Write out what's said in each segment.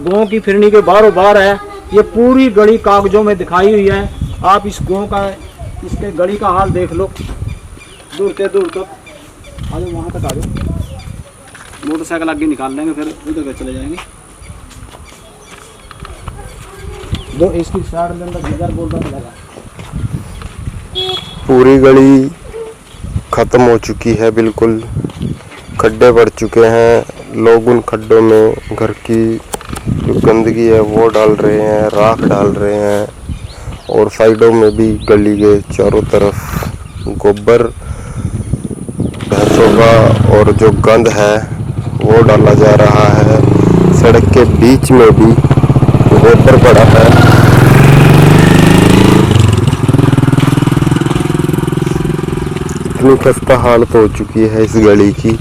गांव की फिरनी के बारों बार है। ये पूरी गली कागजों में दिखाई हुई है। आप इस गांव का, इसके गली का हाल देख लो, दूर से दूर तक। आ जाओ वहाँ तक आ जाओ, मोटरसाइकिल आगे निकाल लेंगे, फिर उधर चले जाएंगे। दो इसकी साइड के अंदर नजर बोल रहा लगा। पूरी गली खत्म हो चुकी है, बिल्कुल खड्डे पड़ चुके हैं। लोग उन खड्डों में घर की जो गंदगी है वो डाल रहे हैं, राख डाल रहे हैं, और साइडों में भी गली के चारों तरफ गोबर भैंसों का और जो गंद है वो डाला जा रहा है। सड़क के बीच में भी गोबर पड़ा है। इतनी खस्ता हालत हो चुकी है इस गली की।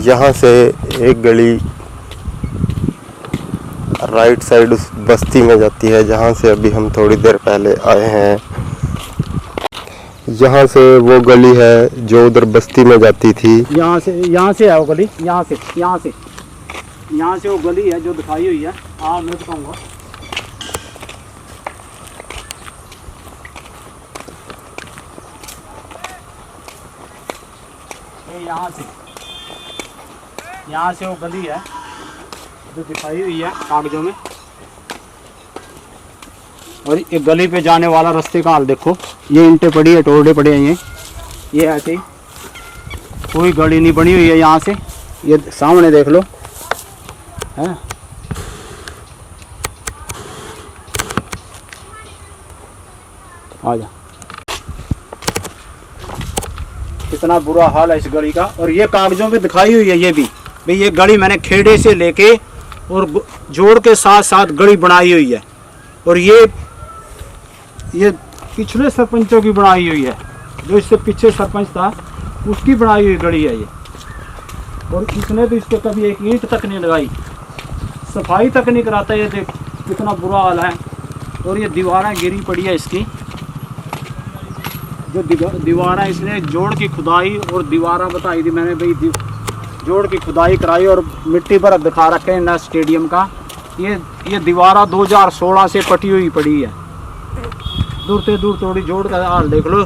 यहाँ से एक गली राइट साइड उस बस्ती में जाती है, जहाँ से अभी हम थोड़ी देर पहले आए हैं। यहाँ से वो गली है जो उधर बस्ती में जाती थी। यहाँ से है वो गली, यहाँ से वो गली है जो दिखाई हुई है। हाँ मैं बताऊँगा। यहाँ से वो गली है जो दिखाई हुई है कागजों में। और ये गली पे जाने वाला रास्ते का हाल देखो, ये ईंटें पड़ी है, टोरडे पड़े हैं। ये ऐसे ही कोई गली नहीं बनी हुई है। यहाँ से ये सामने देख लो है। आ जा, कितना बुरा हाल है इस गली का। और ये कागजों पे दिखाई हुई है ये भी भाई, ये गली मैंने खेड़े से लेके और जोड़ के साथ साथ गली बनाई हुई है। और ये पिछले सरपंचों की बनाई हुई है, जो इससे पीछे सरपंच था उसकी बनाई हुई गली है ये। और इसने तो इसको कभी एक ईंट तक नहीं लगाई, सफाई तक नहीं कराता। ये देख कितना बुरा हाल है। और ये दीवारें गिरी पड़ी है इसकी, जो दीवारें इसने जोड़ की खुदाई और दीवारें बताई थी मैंने भाई, जोड़ की खुदाई कराई और मिट्टी पर दिखा रखे हैं ना स्टेडियम का। ये दीवारा 2016 से पटी हुई पड़ी है। दूर से दूर थोड़ी जोड़ का हाल देख लो,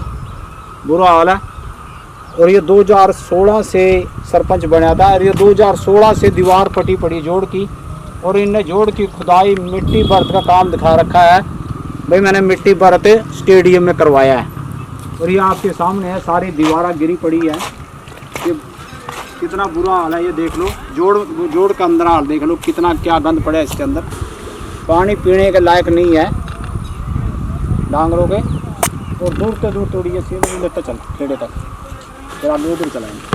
बुरा हाल है। और ये 2016 से सरपंच बना था और ये 2016 से दीवार पटी पड़ी जोड़ की। और इनने जोड़ की खुदाई मिट्टी भरत का काम दिखा रखा है भाई, मैंने मिट्टी भरत स्टेडियम में करवाया है। और ये आपके सामने है, सारी दीवारा गिरी पड़ी है। ये कितना बुरा हाल है, ये देख लो। जोड़ का अंदर हाल देख लो, कितना क्या गंद पड़ा है इसके अंदर। पानी पीने के लायक नहीं है डांगरों के। और दूर से दूर थोड़ी ये सीधे तक चल खेड़े तक, फिर आप उधर चलाएंगे।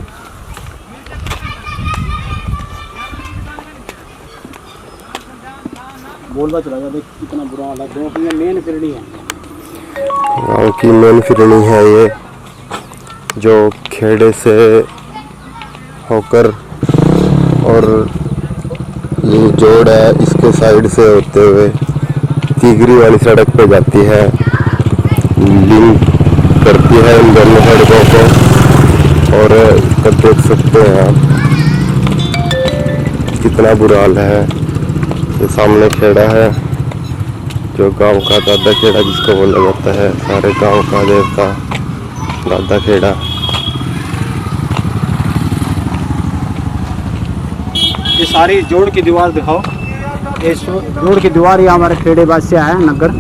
बोलवा चला गया, देख कितना बुरा हाल है। गाँव की मेन फिरनी है, गाँव की मेन फिरनी है ये, जो खेड़े से होकर और ये जोड़ है इसके साइड से होते हुए तिगरी वाली सड़क पे जाती है, लिंक करती है इन दोनों सड़कों को। और इसका देख सकते हैं आप कितना बुरा हाल है। ये सामने खेड़ा है जो गांव का दादा खेड़ा जिसको बोला जाता है, सारे गांव का देवता दादा खेड़ा। ये सारी जोड़ की दीवार दिखाओ। ये जोड़ की दीवार ये हमारे खेड़े बाद से आया है नगर।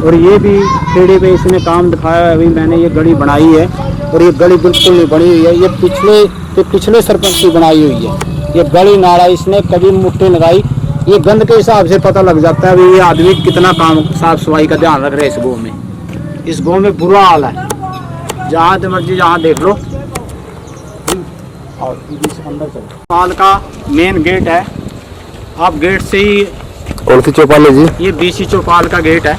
और ये भी खेड़े पे इसने काम दिखाया है। अभी मैंने ये गली बनाई है और ये गली बिल्कुल नहीं बनी हुई है। ये पिछले सरपंच की बनाई हुई है। ये गली नाला इसने कभी मुट्ठी लगाई। ये गंद के हिसाब से पता लग जाता है ये आदमी कितना काम साफ सफाई का ध्यान रख रहे हैं इस गाँव में। इस गाँव में बुरा हाल है, जहाँ मर्जी जहाँ देख लो। और अंदर चलो, चौपाल का मेन गेट है। आप गेट से ही, कौन सी चौपाल है जी? ये बीसी चौपाल का गेट है।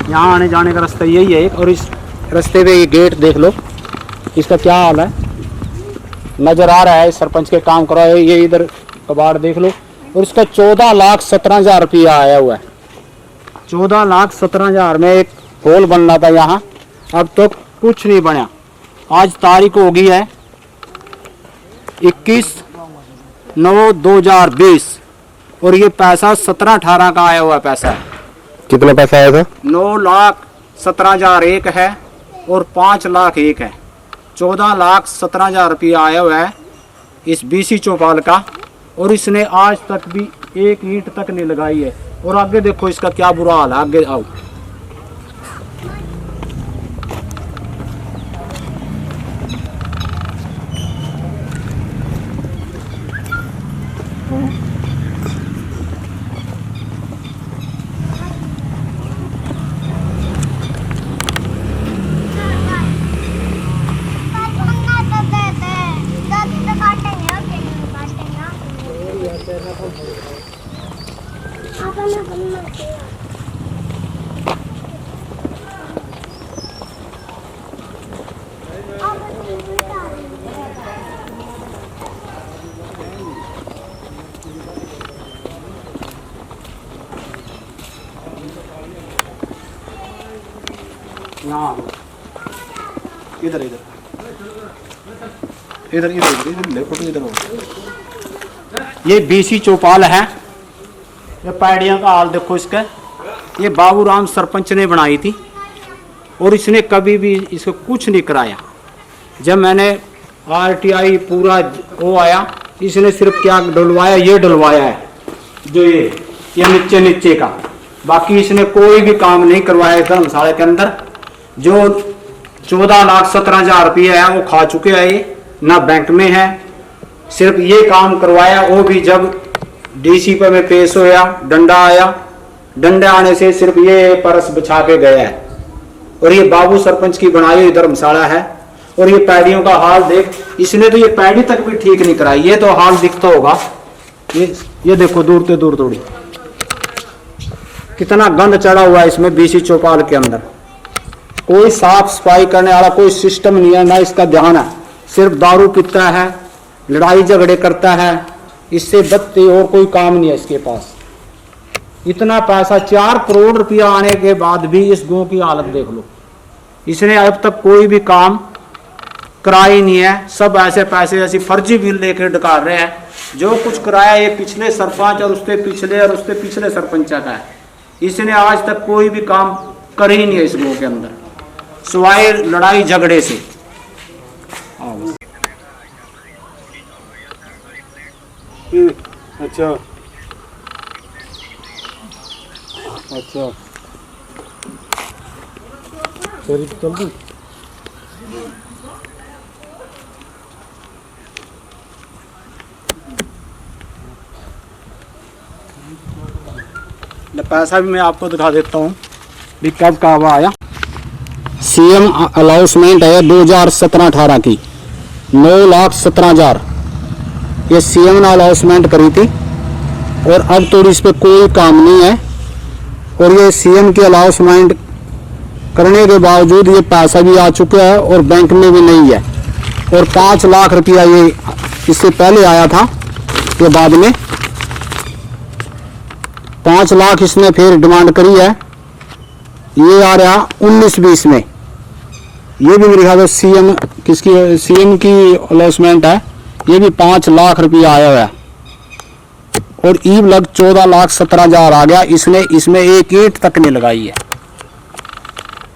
यहाँ आने जाने का रास्ता यही है एक। और इस रास्ते पे ये गेट देख लो, इसका क्या हाल है नजर आ रहा है। सरपंच के काम करा है। ये इधर कबाड़ देख लो। और इसका 14,17,000 रुपया आया हुआ है। 14,17,000 में एक पोल बनना था यहाँ, अब तो कुछ नहीं बना। आज तारीख हो गई है 21/9/2020 और ये पैसा 17-18 का आया हुआ पैसा है। कितना पैसा आया था? 9,17,000 एक है और 5 लाख एक है। 14,17,000 रुपया आया हुआ है इस बीसी चौपाल का और इसने आज तक भी एक ईंट तक नहीं लगाई है। और आगे देखो इसका क्या बुरा हाल है, आगे आओ। इधर इधर इधर इधर इधर ले फोटो इधर हो। ये बीसी चौपाल है। ये पैड़ियों का हाल देखो इसका। ये बाबूराम सरपंच ने बनाई थी और इसने कभी भी इसको कुछ नहीं कराया। जब मैंने RTI पूरा वो आया, इसने सिर्फ क्या डलवाया, ये डलवाया है जो ये नीचे नीचे का, बाकी इसने कोई भी काम नहीं करवाया धर्मशाला के अंदर। जो 14,17,000 रुपये है वो खा चुके हैं ये, ना बैंक में है। सिर्फ ये काम करवाया, वो भी जब DC पे में पेश होया, डंडा आया, डंडे आने से सिर्फ ये परस बिछा के गया है। और ये बाबू सरपंच की बनाई हुई धर्मशाला है। और ये पैड़ियों का हाल देख, इसने तो ये पैड़ी तक भी ठीक नहीं कराई। ये तो हाल दिखता होगा, ये देखो दूर से दूर थोड़ी कितना गंद चढ़ा हुआ है इसमें बीसी चौपाल के अंदर। कोई साफ सफाई करने वाला कोई सिस्टम नहीं है, ना इसका ध्यान है। सिर्फ दारू पीता है, लड़ाई झगड़े करता है, इससे बदते और कोई काम नहीं है इसके पास। इतना पैसा 4 करोड़ रुपया आने के बाद भी इस गांव की हालत देख लो। इसने अब तक कोई भी काम कराई नहीं है। सब ऐसे पैसे ऐसी फर्जी बिल लेकर डकार रहे हैं। जो कुछ कराया ये पिछले सरपंच और उसके पिछले सरपंच का है। इसने आज तक कोई भी काम कर ही नहीं है इस गांव के अंदर, सिवाय लड़ाई झगड़े से। अच्छा अच्छा चल जल्दी। पैसा भी मैं आपको दिखा देता हूँ भी कब का आया। CM अलाउंसमेंट है 2017-18 की 9,17,000। ये CM ने अलाउंसमेंट करी थी और अब तो इस पे कोई काम नहीं है। और ये CM की अलाउंसमेंट करने के बावजूद ये पैसा भी आ चुका है और बैंक में भी नहीं है। और 5 लाख रुपया ये इससे पहले आया था, ये बाद में 5 लाख इसने फिर डिमांड करी है। ये आ रहा 19-20 में। ये भी मेरे ख्याल से CM की अलाउंसमेंट है। ये भी 5 लाख रुपया आया हुआ है और ईब लग 14,17,000 आ गया। इसने इसमें एक ईंट तक नहीं लगाई है।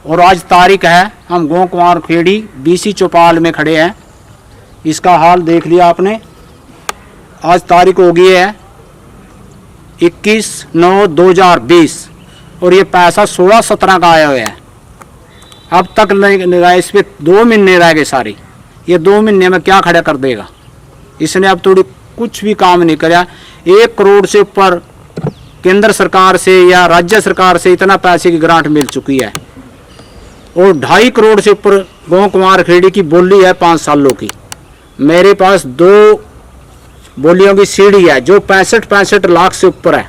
और आज तारीख है, हम गांव कुंवर खेड़ी बीसी चौपाल में खड़े हैं। इसका हाल देख लिया आपने। आज तारीख हो गई है 21/9/2020 और ये पैसा 16-17 का आया हुआ है। अब तक लगा इस पे 2 महीने रह गए सारे। ये 2 महीने में क्या खड़ा कर देगा। इसने अब थोड़ी कुछ भी काम नहीं कराया। 1 करोड़ से ऊपर केंद्र सरकार से या राज्य सरकार से इतना पैसे की ग्रांट मिल चुकी है और 2.5 करोड़ से ऊपर गांव कुंवर खेड़ी की बोली है 5 सालों की। मेरे पास 2 बोलियों की सीढ़ी है जो 65 लाख से ऊपर है।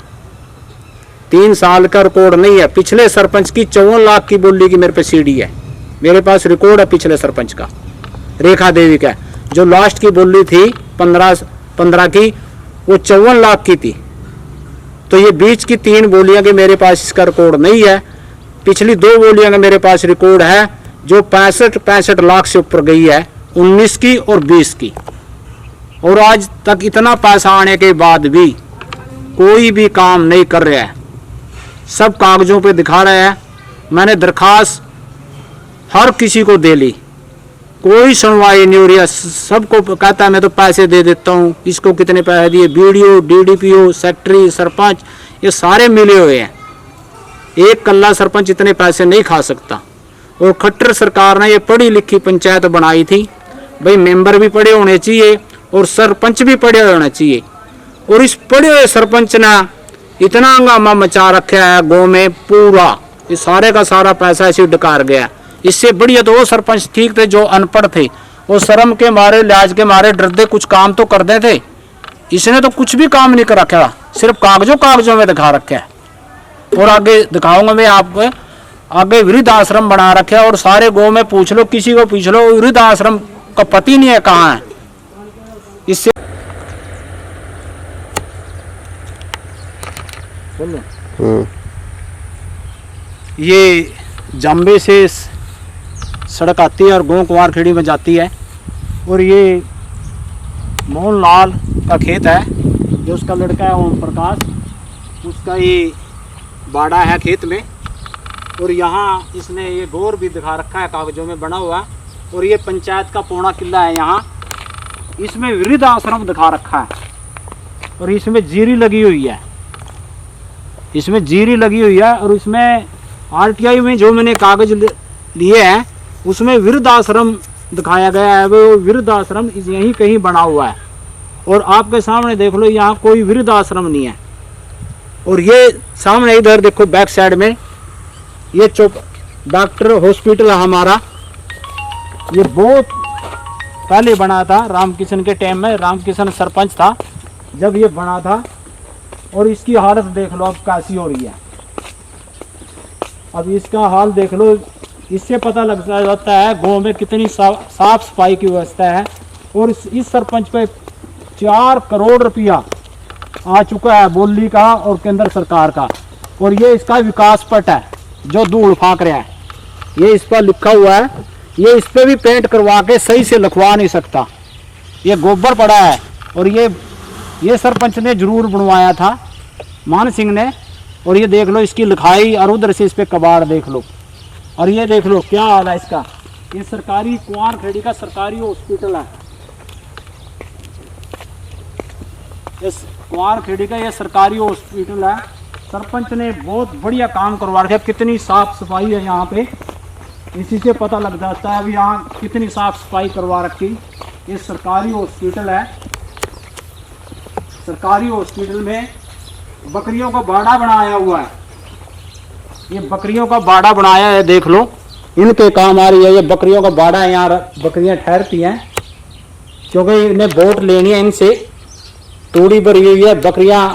3 साल का रिकॉर्ड नहीं है। पिछले सरपंच की 54 लाख की बोली की मेरे पे सीढ़ी है। मेरे पास रिकॉर्ड है पिछले सरपंच का, रेखा देवी का। जो लास्ट की बोली थी 15 की, वो 54 लाख की थी। तो ये बीच की 3 बोलियां के मेरे पास इसका रिकॉर्ड नहीं है। पिछली 2 बोलियां का मेरे पास रिकॉर्ड है जो 65 लाख से ऊपर गई है, 19 की और 20 की। और आज तक इतना पैसा आने के बाद भी कोई भी काम नहीं कर रहा है, सब कागजों पे दिखा रहा है। मैंने दरखास्त हर किसी को दे ली, कोई सुनवाई नहीं हो रही है। सबको कहता है मैं तो पैसे दे देता हूँ, इसको कितने पैसे दिए, बीडीओ, डीडीपीओ, सेक्रेटरी, सरपंच, ये सारे मिले हुए हैं। एक कल्ला सरपंच इतने पैसे नहीं खा सकता। और खट्टर सरकार ने ये पढ़ी लिखी पंचायत बनाई थी, भाई मेंबर भी पढ़े होने चाहिए और सरपंच भी पढ़े होने चाहिए। और इस पढ़े हुए सरपंच ने इतना हंगामा मचा रखा है गाँव में, पूरा ये सारे का सारा पैसा ऐसे डकार गया। इससे बढ़िया तो वो सरपंच ठीक थे जो अनपढ़ थे, वो शर्म के मारे, लिहाज के मारे डरते कुछ काम तो करते थे। इसने तो कुछ भी काम नहीं कर रखा, सिर्फ कागजों में दिखा रखा है। और आगे दिखाऊंगा मैं आपको, आगे वृद्ध आश्रम बना रखे है। और सारे गाँव में पूछ लो, किसी को पूछ लो, वृद्ध आश्रम का पति नहीं है कहाँ है। इससे ये जाम्बे से सड़क आती है और गाँव कुंवारखेड़ी में जाती है। और ये मोहन लाल का खेत है, जो उसका लड़का है ओम प्रकाश, उसका ये बाड़ा है खेत में। और यहाँ इसने ये गोर भी दिखा रखा है, कागजों में बना हुआ। और ये पंचायत का पौना किला है यहाँ, इसमें वृद्ध आश्रम दिखा रखा है। और इसमें जीरी लगी हुई है, इसमें जीरी लगी हुई है। और इसमें आरटीआई में जो मैंने कागज लिए हैं उसमें वृद्ध आश्रम दिखाया गया है, वो वृद्ध आश्रम यहीं कहीं बना हुआ है। और आपके सामने देख लो, यहाँ कोई वृद्ध आश्रम नहीं है। और ये सामने इधर देखो बैक साइड में ये डॉक्टर हॉस्पिटल है हमारा। ये बहुत पहले बना था, रामकिशन के टाइम में, रामकिशन सरपंच था जब ये बना था। और इसकी हालत देख लो अब कैसी हो रही है। अब इसका हाल देख लो, इससे पता लग जाता है गाँव में कितनी साफ सफाई की व्यवस्था है। और इस सरपंच पे 4 करोड़ रुपया आ चुका है बोली का और केंद्र सरकार का। और ये इसका विकास पट है जो धूल फाँक रहा है, ये इस पर लिखा हुआ है। ये इस पर भी पेंट करवा के सही से लिखवा नहीं सकता, ये गोबर पड़ा है। और ये सरपंच ने जरूर बनवाया था, मान सिंह ने। और ये देख लो इसकी लिखाई, और उधर से इस पे कबाड़ देख लो। और ये देख लो क्या हाल है इसका। ये सरकारी कुंवारखेड़ी का सरकारी हॉस्पिटल है, इस कुंवारखेड़ी का ये सरकारी हॉस्पिटल है। सरपंच ने बहुत बढ़िया काम करवा रखा है, कितनी साफ सफाई है यहाँ पे, इसी से पता लग जाता है अभी यहाँ कितनी साफ सफाई करवा रखी। ये सरकारी हॉस्पिटल है, सरकारी हॉस्पिटल में बकरियों का बाड़ा बनाया हुआ है। ये बकरियों का बाड़ा बनाया है, देख लो इनके काम आ रही है। ये बकरियों का बाड़ा है, यहाँ बकरियां ठहरती हैं क्योंकि इन्हें वोट लेनी है। इनसे तूड़ी भरी हुई है, बकरियां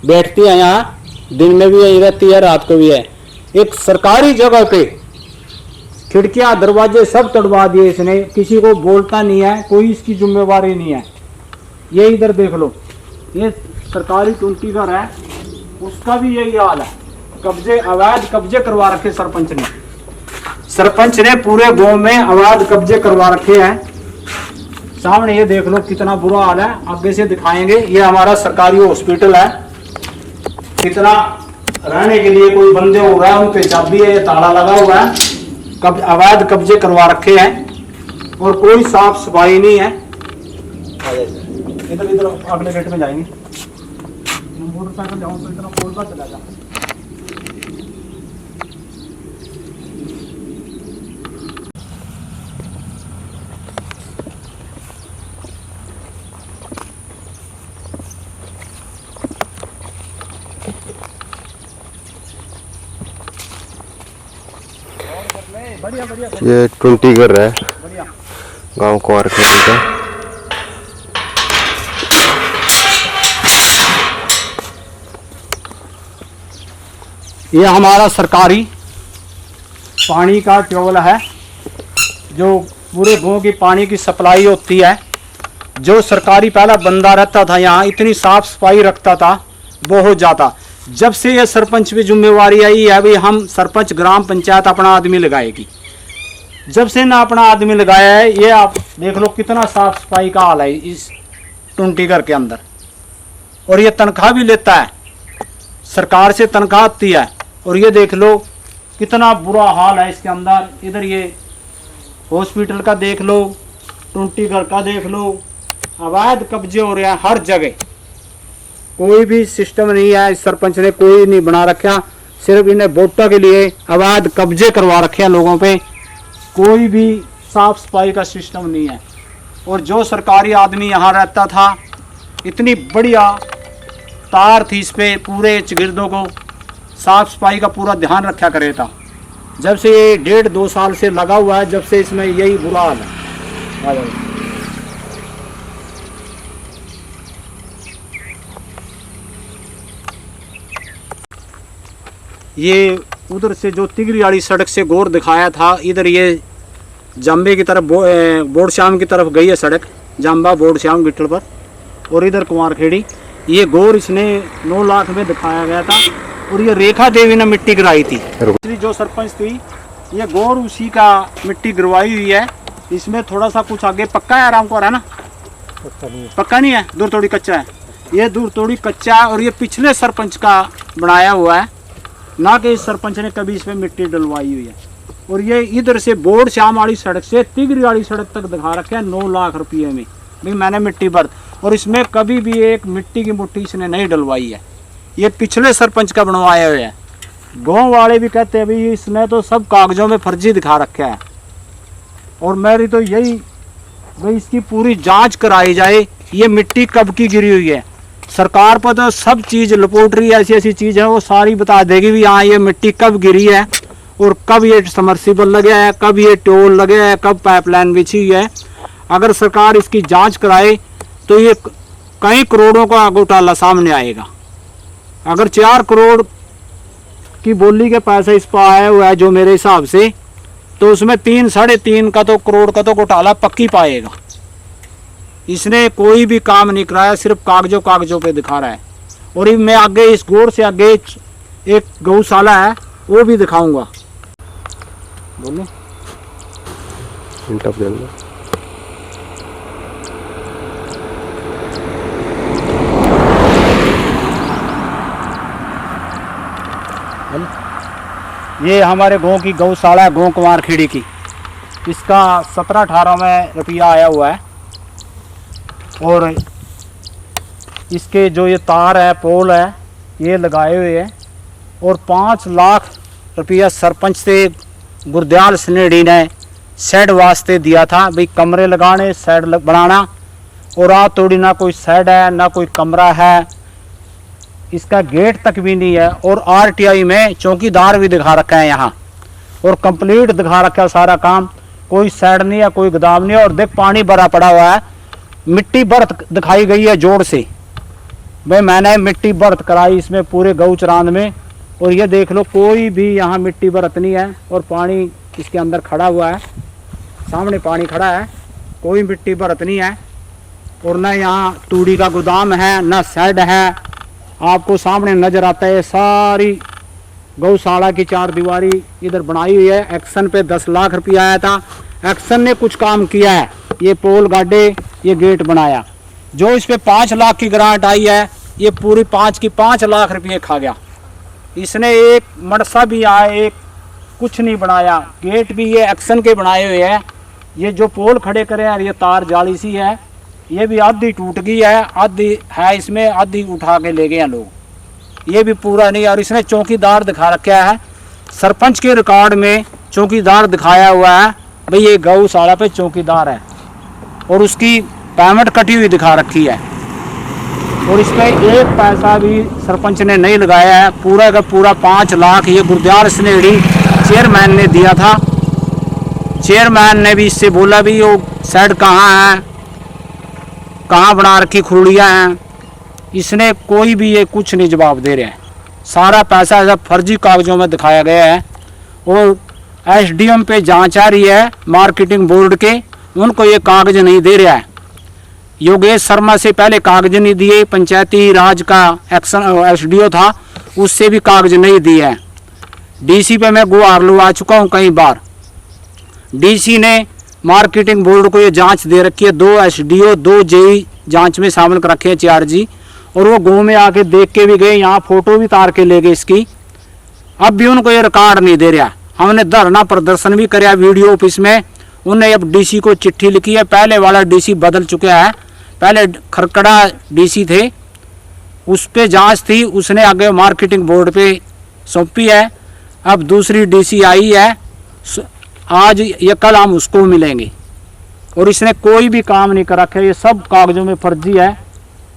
बैठती हैं यहाँ, दिन में भी यही रहती है, रात को भी है। एक सरकारी जगह पे खिड़कियां दरवाजे सब तोड़वा दिए इसने, किसी को बोलता नहीं है, कोई इसकी जिम्मेवारी नहीं है। ये इधर देख लो, ये सरकारी टूंटी घर है, उसका भी यही हाल है, कब्जे, अवैध कब्जे करवा रखे सरपंच ने। सरपंच ने पूरे गांव में अवैध कब्जे करवा रखे हैं। सामने ये देख लो कितना बुरा हाल है, आगे से दिखाएंगे। ये हमारा सरकारी हॉस्पिटल है, कितना रहने के लिए कोई बंदे हो रहा है, उन पे चाबी है, ये ताला लगा हुआ है। अवैध कब्जे करवा रखे हैं और कोई साफ सफाई नहीं है। इधर इधर अगले गेट में जाएंगे, मोटरसाइकिल जाऊँ तो इतना खोल कर चला जाऊँ। ये टूंटी घर है गांव कुंवारखेड़ी का। ये हमारा सरकारी पानी का ट्यूबवेल है, जो पूरे गांव की पानी की सप्लाई होती है। जो सरकारी पहला बंदा रहता था यहाँ, इतनी साफ सफाई रखता था बहुत ज़्यादा। जब से ये सरपंच पे जिम्मेवारी आई है, अभी हम सरपंच ग्राम पंचायत अपना आदमी लगाएगी, जब से ना अपना आदमी लगाया है, ये आप देख लो कितना साफ सफाई का हाल है इस टुंटी घर के अंदर। और ये तनख्वाह भी लेता है, सरकार से तनख्वाह आती है। और ये देख लो कितना बुरा हाल है इसके अंदर। इधर ये हॉस्पिटल का देख लो, टुंटी घर का देख लो, अवैध कब्जे हो रहे हैं हर जगह। कोई भी सिस्टम नहीं है, इस सरपंच ने कोई नहीं बना रखा, सिर्फ इन्हें वोटों के लिए अवैध कब्जे करवा रखे हैं लोगों पे। कोई भी साफ सफाई का सिस्टम नहीं है। और जो सरकारी आदमी यहाँ रहता था, इतनी बढ़िया तार थी इस पे, पूरे चगिर्दों को साफ सफाई का पूरा ध्यान रखा करे था। जब से ये 1.5-2 साल से लगा हुआ है, जब से इसमें यही बुरा हाल है। ये उधर से जो तिगरी वाली सड़क से गौर दिखाया था, इधर ये जाम्बे की तरफ बोर्ड श्याम की तरफ गई है सड़क, जाम्बा बोर्ड श्याम गिट्टल पर। और इधर कुमारखेड़ी, ये गौर इसने 9 लाख में दिखाया गया था। और ये रेखा देवी ने मिट्टी गिराई थी, जो सरपंच थी, ये गौर उसी का मिट्टी गिरवाई हुई है। इसमें थोड़ा सा कुछ आगे पक्का है, आराम को है ना, पक्का नहीं है, दूर थोड़ी कच्चा है। ये दूर थोड़ी कच्चा है और ये पिछले सरपंच का बनाया हुआ है, ना कि इस सरपंच ने कभी इसमें मिट्टी डलवाई हुई है। और ये इधर से बोर्ड श्याम वाली सड़क से तिगरी वाली सड़क तक दिखा रखे हैं 9 लाख रुपये में भाई मैंने मिट्टी भर। और इसमें कभी भी एक मिट्टी की मुट्ठी इसने नहीं डलवाई है, ये पिछले सरपंच का बनवाया हुआ है। गाँव वाले भी कहते हैं भाई इसने तो सब कागजों में फर्जी दिखा रखा है। और मेरी तो यही भाई इसकी पूरी जांच कराई जाए, ये मिट्टी कब की गिरी हुई है। सरकार पर तो सब चीज़ लपोटरी ऐसी ऐसी चीज़ है, वो सारी बता देगी भी हाँ ये मिट्टी कब गिरी है और कब ये समर्सिबल लगे है, कब ये टोल लगे है, कब पाइपलाइन बिछी हुई है। अगर सरकार इसकी जांच कराए तो ये कई करोड़ों का घोटाला सामने आएगा। अगर 4 करोड़ की बोली के पैसे इस पर आया हुआ है जो मेरे हिसाब से, तो उसमें 3-3.5 का तो करोड़ का तो घोटाला पक्की पाएगा। इसने कोई भी काम नहीं कराया, सिर्फ कागजों पे दिखा रहा है। और मैं आगे इस गौर से आगे एक गौशाला है, वो भी दिखाऊंगा। बोलो ये हमारे गांव की गौशाला है, गांव कुमारखेड़ी की। इसका 17-18 में रुपया आया हुआ है। और इसके जो ये तार है, पोल है, ये लगाए हुए हैं। और 5 लाख रुपया सरपंच से गुरदयाल सनेड़ी ने शेड वास्ते दिया था, भाई कमरे लगाने, शेड बनाना। और आज थोड़ी ना कोई शेड है ना कोई कमरा है, इसका गेट तक भी नहीं है। और RTI में चौकीदार भी दिखा रखा है यहाँ, और कंप्लीट दिखा रखा है सारा काम। कोई शेड नहीं है, कोई गोदाम नहीं है। और देख पानी भरा पड़ा हुआ है, मिट्टी बर्थ दिखाई गई है जोड़ से। भाई मैंने मिट्टी बर्थ कराई इसमें पूरे गौचरान में। और ये देख लो कोई भी यहाँ मिट्टी बर्थ नहीं है। और पानी इसके अंदर खड़ा हुआ है, सामने पानी खड़ा है, कोई मिट्टी बर्थ नहीं है। और न यहाँ तूड़ी का गोदाम है, न शेड है। आपको सामने नजर आता है सारी गौशाला की 4 दीवारी इधर बनाई हुई है। एक्शन पे 10 लाख रुपया आया था, एक्शन ने कुछ काम किया है, ये पोल गाड़े, ये गेट बनाया। जो इस पे 5 लाख की ग्रांट आई है, ये पूरी 5 लाख रुपये खा गया। इसने एक मरसा भी आया, एक कुछ नहीं बनाया। गेट भी ये एक्शन के बनाए हुए हैं। ये जो पोल खड़े करे हैं, ये तार जाली सी है, ये भी आधी टूट गई है, आधी है इसमें, आधी उठा के ले गए हैं लोग, ये भी पूरा नहीं। और इसने चौकीदार दिखा रखा है, सरपंच के रिकॉर्ड में चौकीदार दिखाया हुआ है, भाई ये गौशाला पे चौकीदार है। और उसकी पेमेंट कटी हुई दिखा रखी है। और इसमें 1 पैसा भी सरपंच ने नहीं लगाया है। पूरा का पूरा 5 लाख ये गुरदयाल सनेड़ी चेयरमैन ने दिया था। चेयरमैन ने भी इससे बोला भी वो शेड कहाँ है, कहाँ बना रखी खुरड़ियाँ हैं। इसने कोई भी ये कुछ नहीं जवाब दे रहे हैं। सारा पैसा ऐसा फर्जी कागजों में दिखाया गया है। और SDM पे जांच आ रही है मार्केटिंग बोर्ड के, उनको ये कागज नहीं दे रहा है। योगेश शर्मा से पहले कागज नहीं दिए, पंचायती राज का एक्शन SDO था, उससे भी कागज नहीं दिए हैं। DC पे मैं गुहार लुआ चुका हूँ कई बार, डीसी ने मार्केटिंग बोर्ड को ये जांच दे रखी है, 2 एसडीओ 2 जेई जांच में शामिल कर रखे हैं 4 जी, और वो गाँव में आके देख के भी गए, यहाँ फोटो भी तार के ले गए इसकी। अब भी उनको ये रिकॉर्ड नहीं दे रहा। हमने धरना प्रदर्शन भी कराया वीडियो ऑफिस में, उन्हें अब डीसी को चिट्ठी लिखी है। पहले वाला डीसी बदल चुका है, पहले खरकड़ा डीसी थे, उस पे जांच थी, उसने आगे मार्केटिंग बोर्ड पे सौंपी है। अब दूसरी डीसी आई है, आज या कल हम उसको मिलेंगे, और इसने कोई भी काम नहीं कर रखा है, ये सब कागजों में फर्जी है।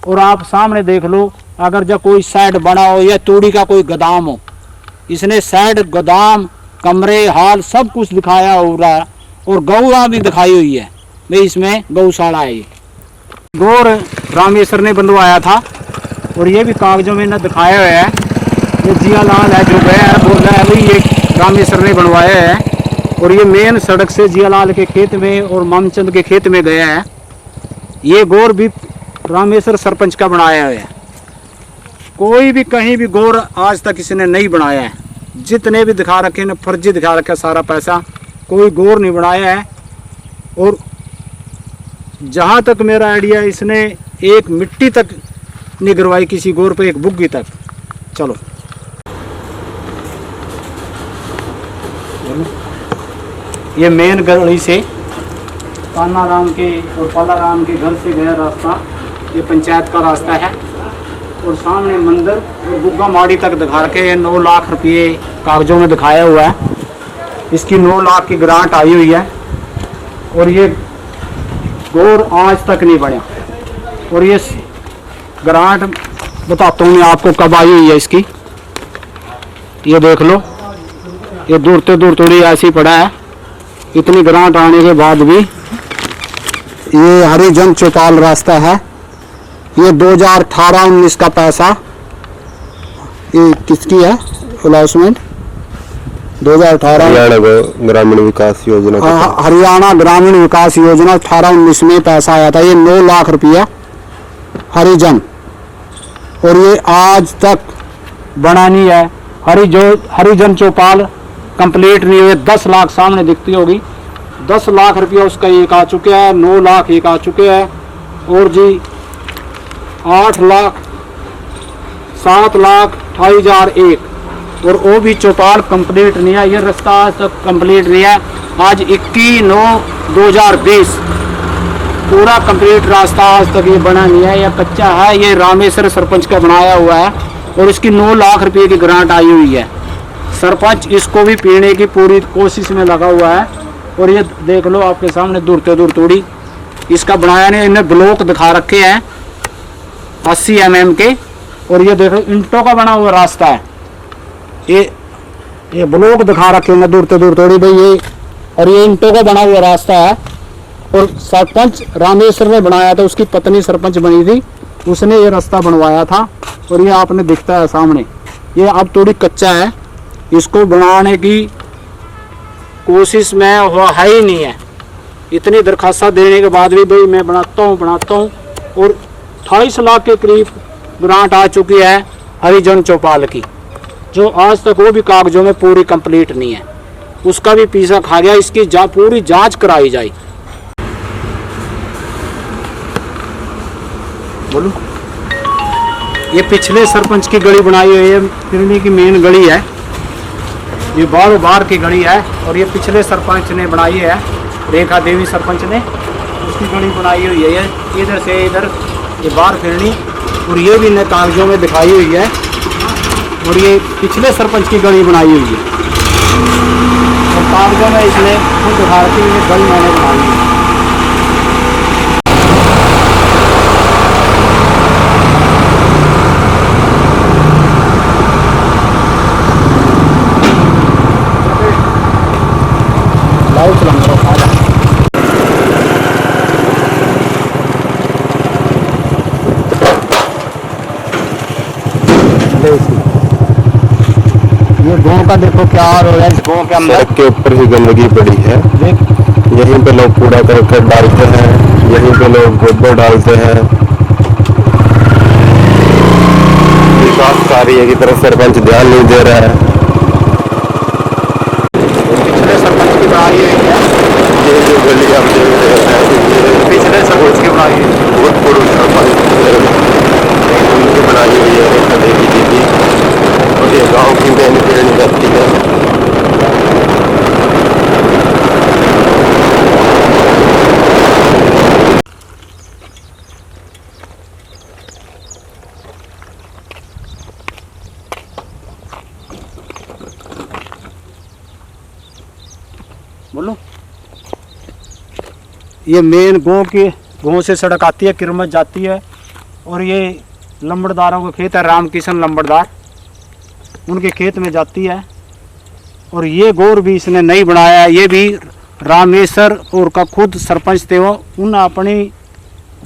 और आप सामने देख लो, अगर जब कोई साइड बना हो या तूड़ी का कोई गोदाम हो, इसने साइड गोदाम कमरे हाल सब कुछ दिखाया हो रहा है, और गौरा भी दिखाई हुई है भाई, इसमें गौशाला है। ये गौर रामेश्वर ने बनवाया था, और ये भी कागजों में न दिखाया हुआ है। ये जियालाल है जो गया है, बोल रहा है भाई ये रामेश्वर ने बनवाया है, और ये मेन सड़क से जियालाल के खेत में और मामचंद के खेत में गया है। ये गौर भी रामेश्वर सरपंच का बनाया है। कोई भी कहीं भी गौर आज तक इसने नहीं बनाया है, जितने भी दिखा रखे ने फर्जी दिखा रखा सारा पैसा, कोई गौर नहीं बनाया है। और जहाँ तक मेरा आइडिया, इसने एक मिट्टी तक नहीं गिरवाई किसी गौर पे, एक बुग्गी तक। चलो ये मेन गली से कान्हा राम के और पाला राम के घर से गया रास्ता, ये पंचायत का रास्ता है, और सामने मंदिर और गुग्गा माड़ी तक दिखा रखे। ये 9 लाख रुपये कागजों में दिखाया हुआ है, इसकी 9 लाख की ग्रांट आई हुई है, और ये गौर आज तक नहीं बढ़ा। और ये ग्रांट बताता हूँ मैं आपको कब आई हुई है इसकी, ये देख लो, ये दूर थोड़ी ऐसी पड़ा है। इतनी ग्रांट आने के बाद भी ये हरिजन चौपाल रास्ता है, ये 2018-19 का पैसा, ये किसकी है अलाउंसमेंट? 2018 हरियाणा ग्रामीण विकास योजना, हरियाणा ग्रामीण विकास योजना 18-19 में पैसा आया था। ये 9 लाख रुपया हरिजन, और ये आज तक बना नहीं है। हरिजन चौपाल कंप्लीट नहीं हुए। 10 लाख सामने दिखती होगी, 10 लाख रुपया उसका एक आ चुका है, 9 लाख एक आ चुके हैं, और जी 8 लाख 7 लाख 28,000 एक, और वो भी चौपाल कंप्लीट नहीं है। ये रास्ता आज तक कंप्लीट नहीं है। आज 21/9/2020 पूरा कंप्लीट रास्ता आज तक ये बना नहीं है, या कच्चा है। ये रामेश्वर सरपंच का बनाया हुआ है, और इसकी 9 लाख रुपये की ग्रांट आई हुई है। सरपंच इसको भी पीने की पूरी कोशिश में लगा हुआ है। और ये देख लो आपके सामने दूर थोड़ी इसका बनाया नहीं, इन्हें ब्लॉक दिखा रखे हैं 80 mm के, और ये देखो ईंटों का बना हुआ रास्ता है। ये ब्लॉक दिखा रखे हैं दूर थोड़ी भाई, ये और ये ईंटों का बना हुआ रास्ता है। और सरपंच रामेश्वर ने बनाया था, उसकी पत्नी सरपंच बनी थी, उसने ये रास्ता बनवाया था। और ये आपने दिखता है सामने, ये अब थोड़ी कच्चा है, इसको बनाने की कोशिश में हुआ है ही नहीं है। इतनी दरखास्त देने के बाद भी भाई मैं बनाता हूँ, और 28 लाख के करीब ग्रांट आ चुकी है हरिजन चौपाल की, जो आज तक वो भी कागजों में पूरी कंप्लीट नहीं है। उसका भी पीछा खा गया, इसकी पूरी जांच कराई जाए। बोलो, ये पिछले सरपंच की गली बनाई हुई है, फिरनी की मेन गली है, ये बार की गली है, और ये पिछले सरपंच ने बनाई है, रेखा देवी सरपंच ने उसकी गली बनाई हुई है। ये इधर से इधर ये बार फिरनी, और ये भी इन्हें कागजों में दिखाई हुई है, और ये पिछले सरपंच की गली बनाई हुई है, और कागजों में इसने खुद दिखा रखी हुई गली मैंने बनाई है। ये गाँव का देखो क्या हाल हो रहा है, इस गाँव के अंदर सड़क के ऊपर ही गंदगी पड़ी है। यहीं पे लोग कूड़ा करकट डालते हैं, यहीं पे लोग गोबर डालते हैं। विकास कार्य की तरफ सरपंच ध्यान नहीं दे रहा है। पिछले सरपंच की बनाई हुई है, गली आप देख रहे हैं, पिछले सरपंच की बनाई है। बहुत पूर्व सरपंच उनकी बनाई हुई है रेखा देवी जी की, और ये गांव की मेन पीढ़ी जाती है। बोलो, ये मेन गाँव से सड़क आती है, किरमत जाती है, और ये लंबड़दारों का खेत है, रामकिशन लंबड़दार, उनके खेत में जाती है। और ये गोर भी इसने नहीं बनाया है, ये भी रामेश्वर और का खुद सरपंच थे, वो उन अपनी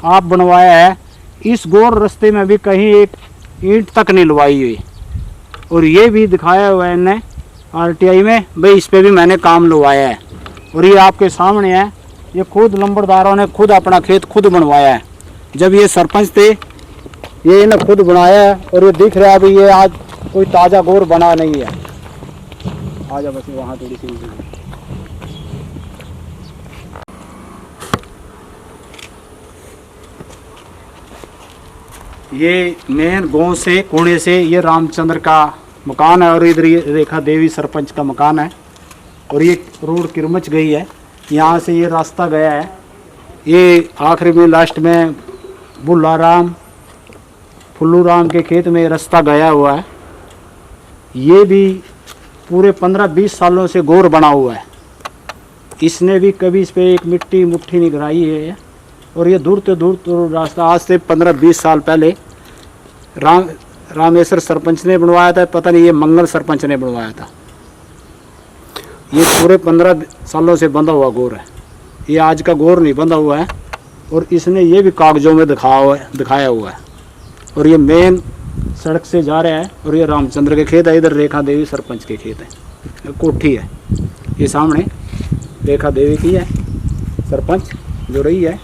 आप बनवाया है। इस गोर रास्ते में भी कहीं एक ईंट तक नहीं लवाई हुई, और ये भी दिखाया हुआ है इन्हें RTI में, भाई इस पे भी मैंने काम लवाया है। और ये आपके सामने है, ये खुद लंबड़दारों ने खुद अपना खेत खुद बनवाया है। जब ये सरपंच थे, ये इन्हें खुद बनाया है, और ये दिख रहा है अभी ये आज कोई ताज़ा गोर बना नहीं है। आजा बस वहाँ थोड़ी सी ये मेन गांव से कोने से ये रामचंद्र का मकान है, और इधर ये रेखा देवी सरपंच का मकान है, और ये रोड किरमच गई है, यहाँ से ये रास्ता गया है। ये आखिरी में लास्ट में बुल्ला राम फुल्लू राम के खेत में रास्ता गया हुआ है। ये भी पूरे 15-20 सालों से गोर बना हुआ है, इसने भी कभी इस पर एक मिट्टी मुट्ठी नहीं गिराई है। और ये दूर तो रास्ता आज से 15-20 साल पहले रामेश्वर सरपंच ने बनवाया था, पता नहीं ये मंगल सरपंच ने बनवाया था। ये पूरे 15 सालों से बंधा हुआ गोर है, ये आज का गोर नहीं बंधा हुआ है, और इसने ये भी कागजों में दिखाया हुआ है। और ये मेन सड़क से जा रहा है, और ये रामचंद्र के खेत है, इधर रेखा देवी सरपंच के खेत है, कोठी है ये सामने रेखा देवी की है, सरपंच जो रही है।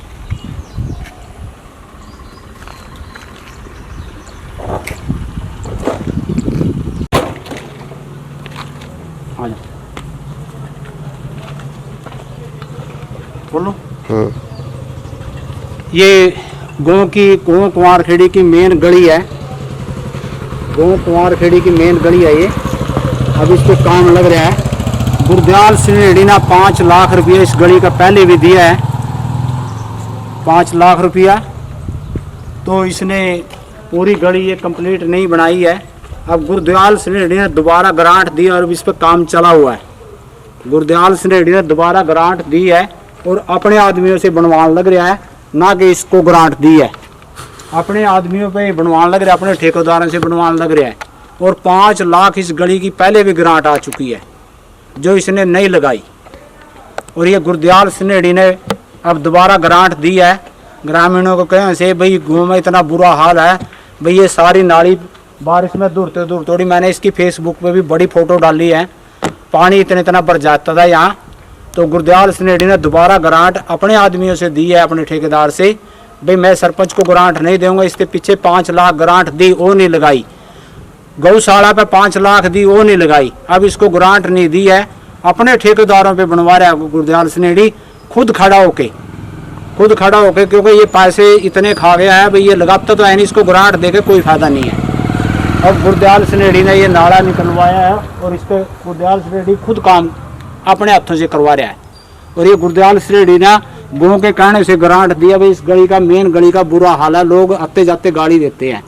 बोलो, ये गाँव कुंवारखेड़ी की मेन गली है, गाँव कुंवारखेड़ी की मेन गली है ये। अब इस पे काम लग रहा है। गुरदयाल सिंह ने 5 लाख रुपये इस गली का पहले भी दिया है, 5 लाख रुपया। तो इसने पूरी गली ये कंप्लीट नहीं बनाई है। अब गुरदयाल सिंह ने दोबारा ग्रांट दी, और इस पर काम चला हुआ है। गुरदयाल सिंह ने दोबारा ग्रांट दी है, और अपने आदमियों से बनवाने लग रहा है, ना कि इसको ग्रांट दी है। अपने आदमियों पे बनवाने लग रहा है, अपने ठेकेदारों से बनवाने लग रहा है। और 5 लाख इस गली की पहले भी ग्रांट आ चुकी है, जो इसने नहीं लगाई। और ये गुरदयाल सिंह ने अब दोबारा ग्रांट दी है। ग्रामीणों को कहने से भाई गाँव में इतना बुरा हाल है, भाई ये सारी नाली बारिश में दूर तोड़ी। मैंने इसकी फेसबुक पे भी बड़ी फ़ोटो डाली है, पानी इतना भर जाता था यहाँ। तो गुरदयाल सिंह ने दोबारा ग्रांट अपने आदमियों से दी है, अपने ठेकेदार से, भाई मैं सरपंच को ग्रांट नहीं दूंगा। इसके पीछे 5 लाख ग्रांट दी, वो नहीं लगाई। गौशाला पे 5 लाख दी, वो नहीं लगाई। अब इसको ग्रांट नहीं दी है, अपने ठेकेदारों पे बनवा रहा है गुरदयाल सिंह खुद खड़ा होके, क्योंकि ये पैसे इतने खा गया है, भाई ये लगाता तो है नहीं, इसको ग्रांट दे के कोई फायदा नहीं है। अब गुरदयाल सिंह ने ये नाला निकलवाया है, और इस पर गुरदयाल सिंह खुद काम अपने हाथों से करवा रहा है। और ये गुरदयाल सिंह ने गाँव के कहने से ग्रांट दिया, भाई इस गली का मेन गली का बुरा हाल है, लोग आते जाते गाड़ी देते हैं।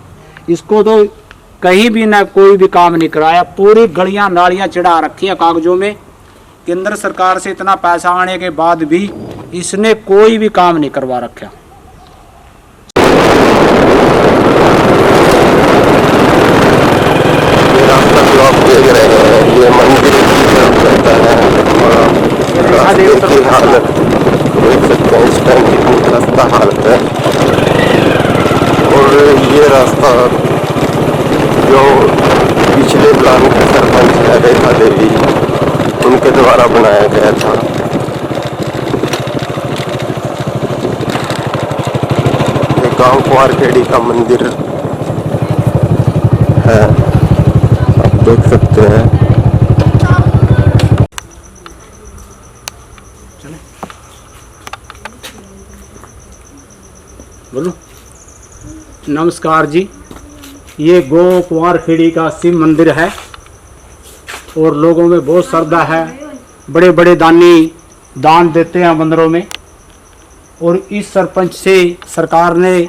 इसको तो कहीं भी ना कोई भी काम नहीं कराया, पूरी गलियां नालियां चढ़ा रखी हैं कागजों में। केंद्र सरकार से इतना पैसा आने के बाद भी इसने कोई भी काम नहीं करवा रखा। देख रहे हैं ये मंदिर की तरफ जाता है, और रास्ते की हालत देख सकते हैं, इस टाइम कितनी खस्ता हालत है। और ये रास्ता जो पिछले प्लान के सरपंच है रेखा देवी, उनके द्वारा बनाया गया था। ये गांव कुंवारखेड़ी का मंदिर है, देख सकते हैं। चले बोलो। नमस्कार जी, ये गो कुंवर खेड़ी का शिव मंदिर है और लोगों में बहुत श्रद्धा है। बड़े बड़े दानी दान देते हैं मंदिरों में। और इस सरपंच से सरकार ने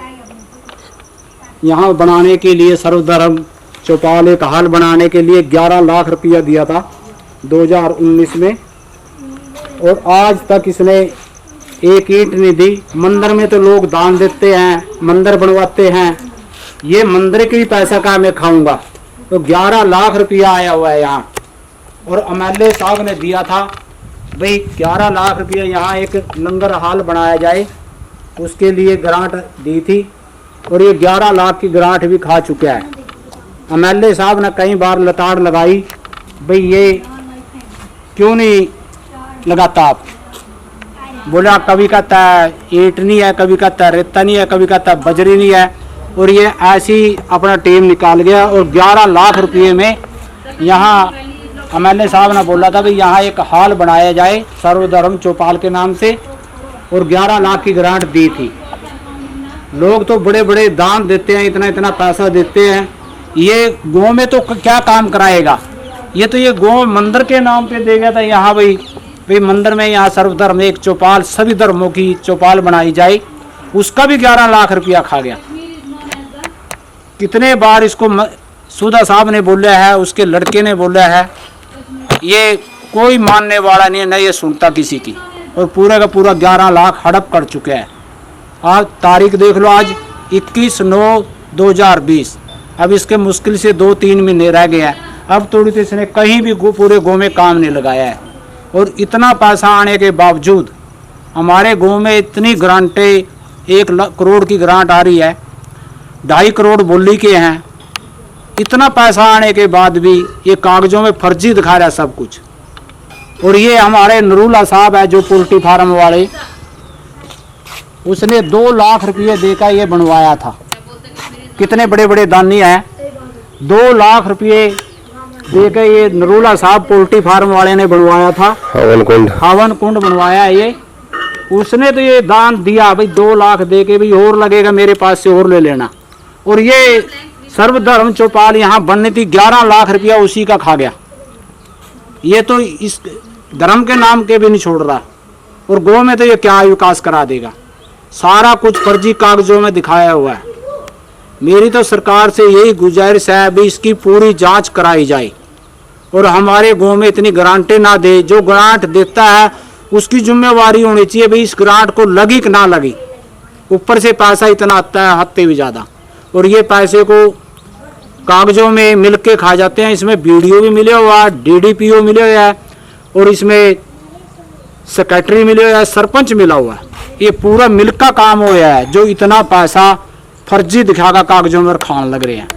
यहाँ बनाने के लिए सर्वधर्म चौपाल एक हाल बनाने के लिए 11 लाख रुपया दिया था 2019 में, और आज तक इसने एक ईंट नहीं दी। मंदिर में तो लोग दान देते हैं, मंदिर बनवाते हैं, ये मंदिर के ही पैसा का मैं खाऊंगा। तो 11 लाख रुपया आया हुआ है यहाँ। और MLA साहब ने दिया था भाई 11 लाख रुपया यहाँ एक लंगर हाल बनाया जाए, उसके लिए ग्रांट दी थी और ये 11 लाख की ग्रांट भी खा चुका है। MLA साहब ने कई बार लताड़ लगाई, भाई ये क्यों नहीं लगाता आप। बोला कभी कहता है ईंट नहीं है, कभी कहता है रेता नहीं है, कभी कहता है बजरी नहीं है। और ये ऐसी अपना टीम निकाल गया और 11 लाख रुपये में यहाँ MLA साहब ने बोला था भाई यहाँ एक हाल बनाया जाए सर्वधर्म चौपाल के नाम से, और 11 लाख की ग्रांट दी थी। लोग तो बड़े बड़े दान देते हैं, इतना इतना पैसा देते हैं। ये गाँव में तो क्या काम कराएगा, ये तो ये गाँव मंदिर के नाम पे देगा था। यहाँ भाई मंदिर में यहाँ सर्वधर्म एक चौपाल, सभी धर्मों की चौपाल बनाई जाए, उसका भी 11 लाख रुपया खा गया। कितने बार इसको सुधा साहब ने बोला है, उसके लड़के ने बोला है, ये कोई मानने वाला नहीं है, न ये सुनता किसी की। और पूरे का पूरा 11 लाख हड़प कर चुके हैं। आज तारीख देख लो, आज 21/9/2020। अब इसके मुश्किल से 2-3 महीने रह गए हैं। अब थोड़ी तो इसने कहीं भी पूरे गाँव में काम नहीं लगाया है। और इतना पैसा आने के बावजूद हमारे गाँव में इतनी ग्रांटें, 1 करोड़ की ग्रांट आ रही है, 2.5 करोड़ बोली के हैं। इतना पैसा आने के बाद भी ये कागजों में फर्जी दिखा रहा है सब कुछ। और ये हमारे नरूला साहब है जो पोल्ट्री फार्म वाले, उसने 2 लाख रुपये देकर ये बनवाया था। कितने बड़े बड़े दानी हैं, 2 लाख रुपये देकर ये नरूला साहब पोल्ट्री फार्म वाले ने बनवाया था। हवन कुंड बनवाया है ये। उसने तो ये दान दिया भाई 2 लाख दे के भी और लगेगा मेरे पास से और ले लेना। और ये सर्वधर्म चौपाल यहाँ बननी थी, 11 लाख रुपया उसी का खा गया। ये तो इस धर्म के नाम के भी नहीं छोड़ रहा। और गाँव में तो ये क्या विकास करा देगा, सारा कुछ फर्जी कागजों में दिखाया हुआ है। मेरी तो सरकार से यही गुजारिश है भी इसकी पूरी जांच कराई जाए और हमारे गांव में इतनी ग्रांटें ना दे। जो ग्रांट देता है उसकी जिम्मेवारी होनी चाहिए भाई इस ग्रांट को लगी कि ना लगी। ऊपर से पैसा इतना आता है, हद से भी ज़्यादा। और ये पैसे को कागजों में मिल के खा जाते हैं। इसमें BDO भी मिले हुआ है, DDPO मिले हुआ है और इसमें सेक्रेटरी मिले हुआ है, सरपंच मिला हुआ है। ये पूरा मिल का काम हो गया है जो इतना पैसा फर्जी दिखाकर कागजों में खान लग रहे हैं।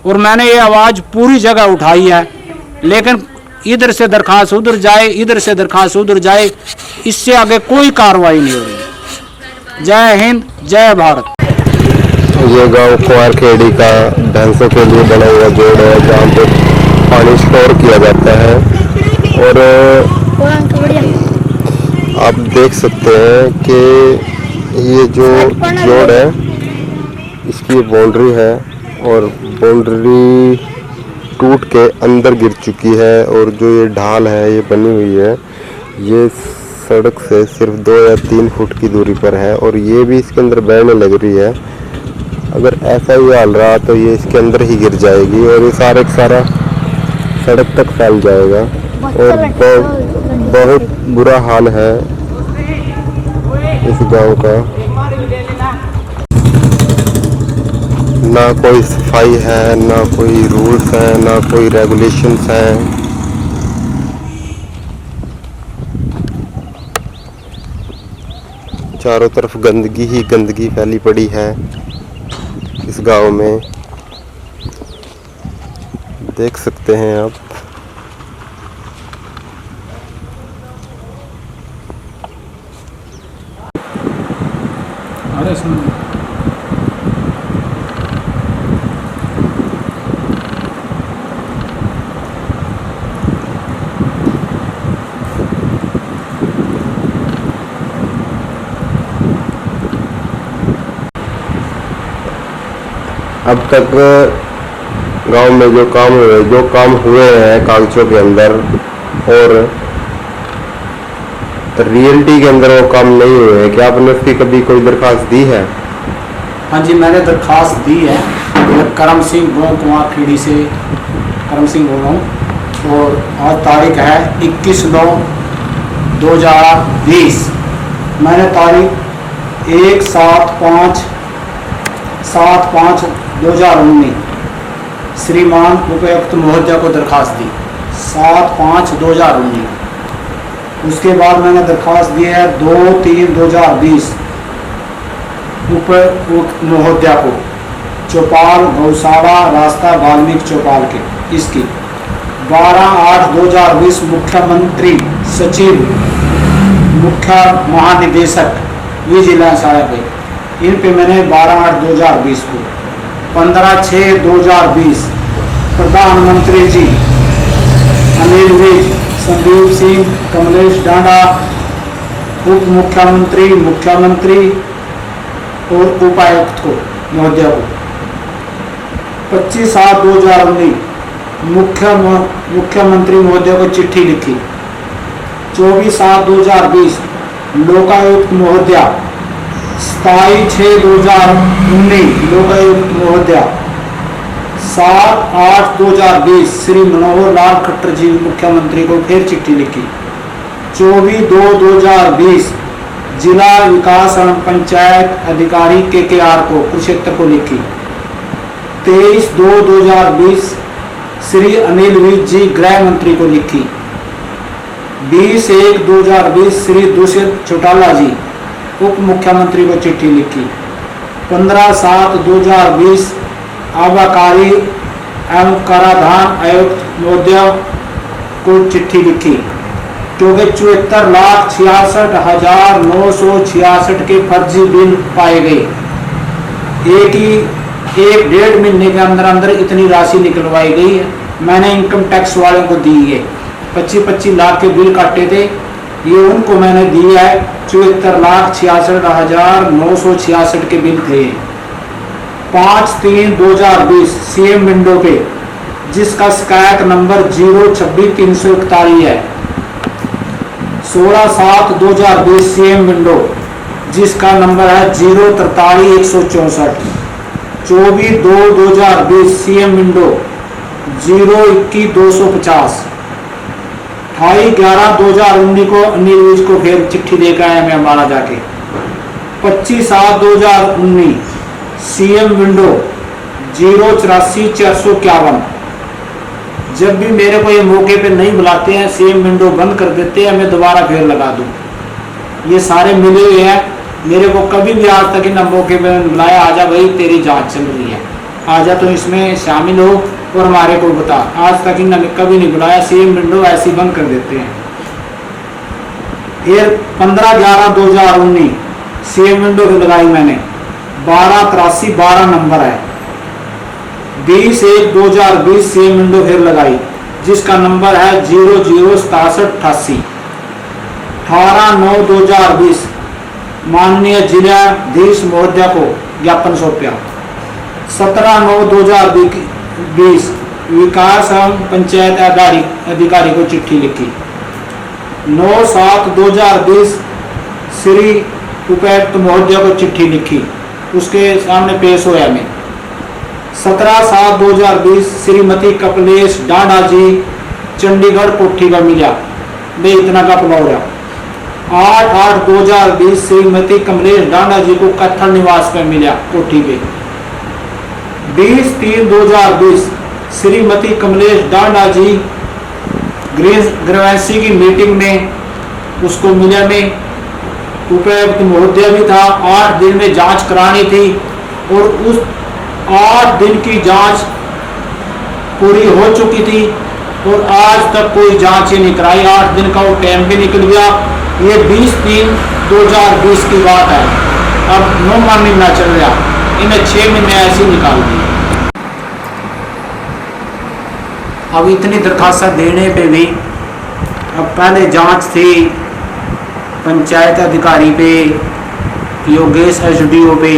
और मैंने ये आवाज़ पूरी जगह उठाई है, लेकिन इधर से दरखास्त उधर जाए, इधर से दरखास्त उधर जाए, इससे आगे कोई कार्रवाई नहीं हो रही। जय हिंद, जय भारत। ये गांव कुंवर खेड़ी का भैंसों के लिए बना हुआ जोड़ है जहाँ पे पानी स्टोर किया जाता है। और आप देख सकते हैं कि ये जो जोड़ है इसकी बाउंड्री है और बाउंड्री टूट के अंदर गिर चुकी है। और जो ये ढाल है ये बनी हुई है, ये सड़क से सिर्फ 2 या 3 फुट की दूरी पर है और ये भी इसके अंदर बहने लग रही है। अगर ऐसा ही हाल रहा तो ये इसके अंदर ही गिर जाएगी और ये सारा सड़क तक फैल जाएगा। और बहुत बुरा हाल है इस गांव का। ना कोई सफाई है, ना कोई रूल्स हैं, ना कोई रेगुलेशंस हैं। चारों तरफ गंदगी ही गंदगी फैली पड़ी है इस गांव में, देख सकते हैं आप। अरे सुन, अब तक गांव में जो काम हुए हैं कागजों के अंदर और रियलिटी के अंदर वो काम नहीं हुए हैं, क्या आपने उसकी कभी कोई दरखास्त दी है? हाँ जी, मैंने दरखास्त दी है। मैं करम सिंह गाँव कुमार खेड़ी से करम सिंह बोल रहा हूँ और आज तारीख है 21/9/2020। मैंने तारीख 1/7/2019 श्रीमान उपायुक्त महोदय को दरखास्त दी 7/5/2019। उसके बाद मैंने दरखास्त दी है 2/3/2020 उपायुक्त महोदय को चौपाल गौशाला रास्ता वाल्मीकि चौपाल के इसकी 12/8/2020 मुख्यमंत्री सचिव मुख्य महानिदेशक विजिलेंस आया गए। इन पे मैंने 12/8/2020 को 15/6/2020 प्रधानमंत्री जी अनिल विज संदीप सिंह कमलेश डांडा उप मुख्यमंत्री मुख्यमंत्री और उपायुक्त को महोदय को 25/7/2019 मुख्यमंत्री महोदय को चिट्ठी लिखी। 24/7/2020 लोकायुक्त महोदय 27/6/2019 लोकायुक्त महोदय 7/8/2020 श्री मनोहर लाल खट्टर जी मुख्यमंत्री को फिर चिट्ठी लिखी। 24/2/2020 जिला विकास एवं पंचायत अधिकारी KKR को कुरुक्षेत्र को लिखी। 23/2/2020 श्री अनिल विज जी गृह मंत्री को लिखी। 20/1/2020 श्री दुष्यंत चौटाला जी उप मुख्यमंत्री को चिट्ठी लिखी। 15/7/2020 आबकारी एवं कराधान आयुक्त महोदय को चिट्ठी लिखी क्योंकि 74,66,966 के फर्जी बिल पाए गए। एक डेढ़ महीने के अंदर अंदर इतनी राशि निकलवाई गई है। मैंने इनकम टैक्स वालों को दी है 25-25 लाख के बिल काटे थे, ये उनको मैंने दिया है 74,66,966 के बिल थे। 5/3/2020 CM विंडो पे जिसका शिकायत नंबर 026-341 है। 16/7/2020 CM विंडो जिसका नंबर है 043-164। 24/2/2020 CM विंडो 021-250। 28/11/2019 को अनिल विज को फिर चिट्ठी लेकर आया मैं हमारा जाके। 25/7/2019 CM विंडो 084-451। जब भी मेरे को ये मौके पे नहीं बुलाते हैं CM विंडो बंद कर देते हैं, मैं दोबारा फिर लगा दूं। ये सारे मिले हुए हैं। मेरे को कभी भी आज तक इन मौके पे बुलाया, आजा भाई तेरी जांच चल रही है, आजा तो इसमें शामिल हो और हमारे को बता। आज तक इन्होंने कभी नहीं बुलाया। CM विंडो ऐसे बंद कर देते हैं। फिर 15/11/2019 CM विंडो भी लगाई मैंने 1283-12 नंबर है। 20/1/2020 CM विंडो फिर लगाई जिसका नंबर है 006788। 18/9/2020 माननीय जिलाधीश महोदय को ज्ञापन सौंपा। 17/9/2020 विकास एवं पंचायत अधिकारी को चिट्ठी लिखी। 9/7/2020 श्री उपायुक्त महोदय को चिट्ठी लिखी, उसके सामने पेश होया मैं। 17/7/2020 श्रीमती कपिलेश डांडा जी चंडीगढ़ कोठी का मिला, मैं इतना का पलौरा। 8/8/2020 श्रीमती कमलेश डांडा जी को कत्थल निवास पर मिला कोठी पे। 20/3/2020 श्रीमती कमलेश डांडा जी गृहवैसी की मीटिंग में उसको मिला में। उपायुक्त महोदय भी था। 8 दिन में जांच करानी थी और उस 8 दिन की जांच पूरी हो चुकी थी और आज तक कोई जांच ही नहीं कराई। 8 दिन का वो टाइम भी निकल गया। ये 20/3/2020 की बात है। अब 9 महीना चल रहा, इन्हें 6 महीने ऐसे निकाल दिए। अब इतनी दरखास्त देने पे भी अब पहले जांच थी पंचायत अधिकारी पे, योगेश SDO पे,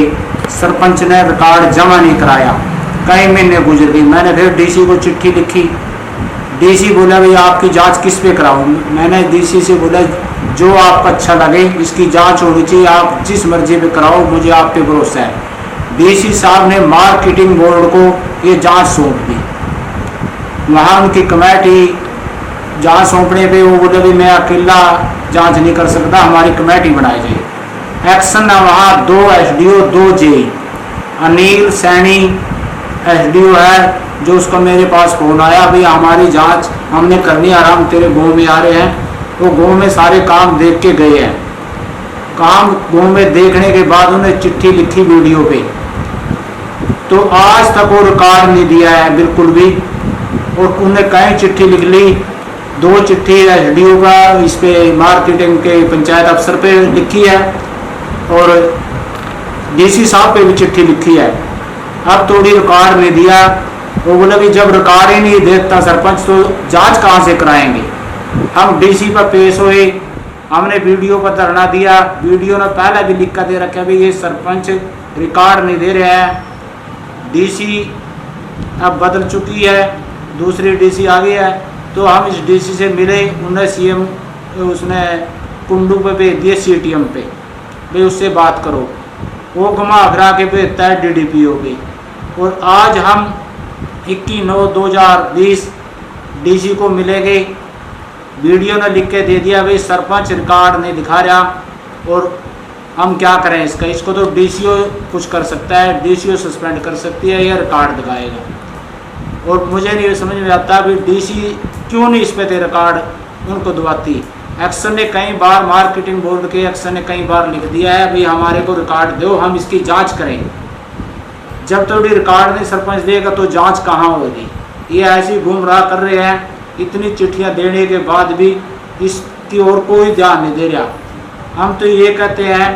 सरपंच ने रिकॉर्ड जमा नहीं कराया। कई महीने गुजर गए, मैंने फिर डीसी को चिट्ठी लिखी। डीसी बोला भाई आपकी जांच किस पे कराऊं। मैंने डीसी से बोला जो आपको अच्छा लगे, इसकी जांच होनी चाहिए, आप जिस मर्जी पे कराओ, मुझे आप पे भरोसा है। डीसी साहब ने मार्केटिंग बोर्ड को ये जांच सौंप दी। वहाँ उनकी कमेटी जांच सौंपने पे वो बोले भी मैं अकेला जांच नहीं कर सकता, हमारी कमेटी बनाई जाए। एक्शन ना वहाँ 2 SDO 2 JE, Anil Saini SDO है, जो उसका मेरे पास फोन आया भाई हमारी जांच हमने करनी है, हम तेरे गाँव में आ रहे हैं। वो गाँव में सारे काम देख के गए हैं। काम गाँव में देखने के बाद उन्हें चिट्ठी लिखी वीडियो पे, तो आज तक वो रिकॉर्ड नहीं दिया है बिल्कुल भी। और उन्हें कई चिट्ठी लिख ली, 2 चिट्ठी SDO का इस पे मार्केटिंग के पंचायत अफसर पे लिखी है और DC साहब पे भी चिट्ठी लिखी है। अब थोड़ी रिकॉर्ड नहीं दिया। वो बोले भी जब रिकॉर्ड ही नहीं देता सरपंच तो जांच कहाँ से कराएंगे। हम DC पर पेश हुए, हमने वीडियो पर धरना दिया। वीडियो ने पहले भी लिख कर दे रखा भी ये सरपंच रिकॉर्ड नहीं दे रहे हैं। DC अब बदल चुकी है, दूसरी DC आ गई है, तो हम इस DC से मिले। उन्हें CM उसने कुंडू पे भेज दिए CTM पे, भाई उससे बात करो। वो घुमा फिरा के भेजता है DDPO पे। और आज हम 21/9/2020 DC को मिलेंगे। वीडियो ने लिख के दे दिया भाई सरपंच रिकॉर्ड नहीं दिखा रहा और हम क्या करें इसका। इसको तो DCO कुछ कर सकता है, DCO सस्पेंड कर सकती है या रिकॉर्ड दिखाएगा। और मुझे नहीं समझ में आता भी DC क्यों नहीं इस पे दे रिकॉर्ड उनको दबाती। एक्शन ने कई बार, मार्केटिंग बोर्ड के एक्शन ने कई बार लिख दिया है भाई हमारे को रिकॉर्ड दो, हम इसकी जांच करें। जब तो रिकॉर्ड नहीं सरपंच देगा तो जांच कहाँ होगी। ये ऐसी गुमराह कर रहे हैं, इतनी चिट्ठियां देने के बाद भी इसकी ओर कोई ध्यान नहीं दे रहा। हम तो ये कहते हैं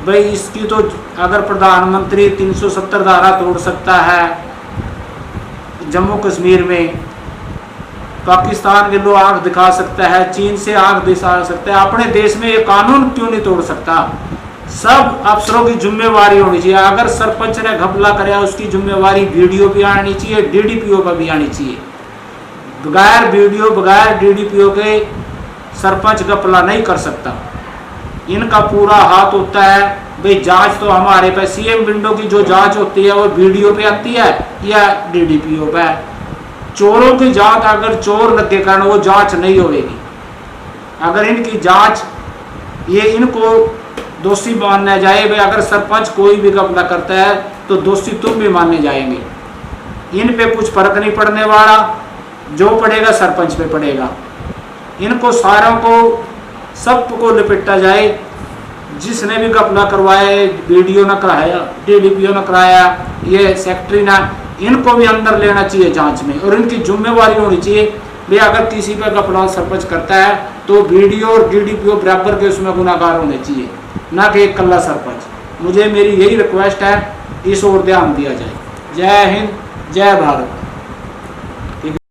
भाई इसकी तो अगर प्रधानमंत्री 370 धारा तोड़ सकता है जम्मू कश्मीर में, पाकिस्तान के लोग आंख दिखा सकता है, चीन से आंख दिखा सकता है, अपने देश में ये कानून क्यों नहीं तोड़ सकता। सब अफसरों की जिम्मेवारी होनी चाहिए। अगर सरपंच ने घपला कराया उसकी जिम्मेवारी वीडियो भी आनी चाहिए, DDPO पर भी आनी चाहिए। बगैर वीडियो बगैर DDPO के सरपंच घपला नहीं कर सकता। इनका पूरा हाथ होता है भाई जांच तो हमारे पे CM विंडो की जो जांच होती है वो वीडियो पे आती है या DDPO पे। चोरों की जांच अगर चोर लगे कारण वो जांच नहीं होगी। अगर इनकी जांच ये इनको दोषी मानना जाए भाई अगर सरपंच कोई भी घपला करता है तो दोषी तुम भी मानने जाएंगे। इन पे कुछ फर्क नहीं पड़ने वाला, जो पड़ेगा सरपंच पे पड़ेगा। इनको सारों को सबको लिपटा जाए। जिसने भी घपला करवाया, वीडियो न कराया, DDPO न कराया, ये सेक्रेटरी ना, इनको भी अंदर लेना चाहिए जांच में। और इनकी जिम्मेवारी होनी चाहिए भाई अगर किसी पे घपला सरपंच करता है तो वीडियो और DDPO बराबर के उसमें गुनाहगार होने चाहिए, ना कि एक कल्ला सरपंच। मुझे मेरी यही रिक्वेस्ट है, इस ओर ध्यान दिया जाए। जय हिंद, जय भारत।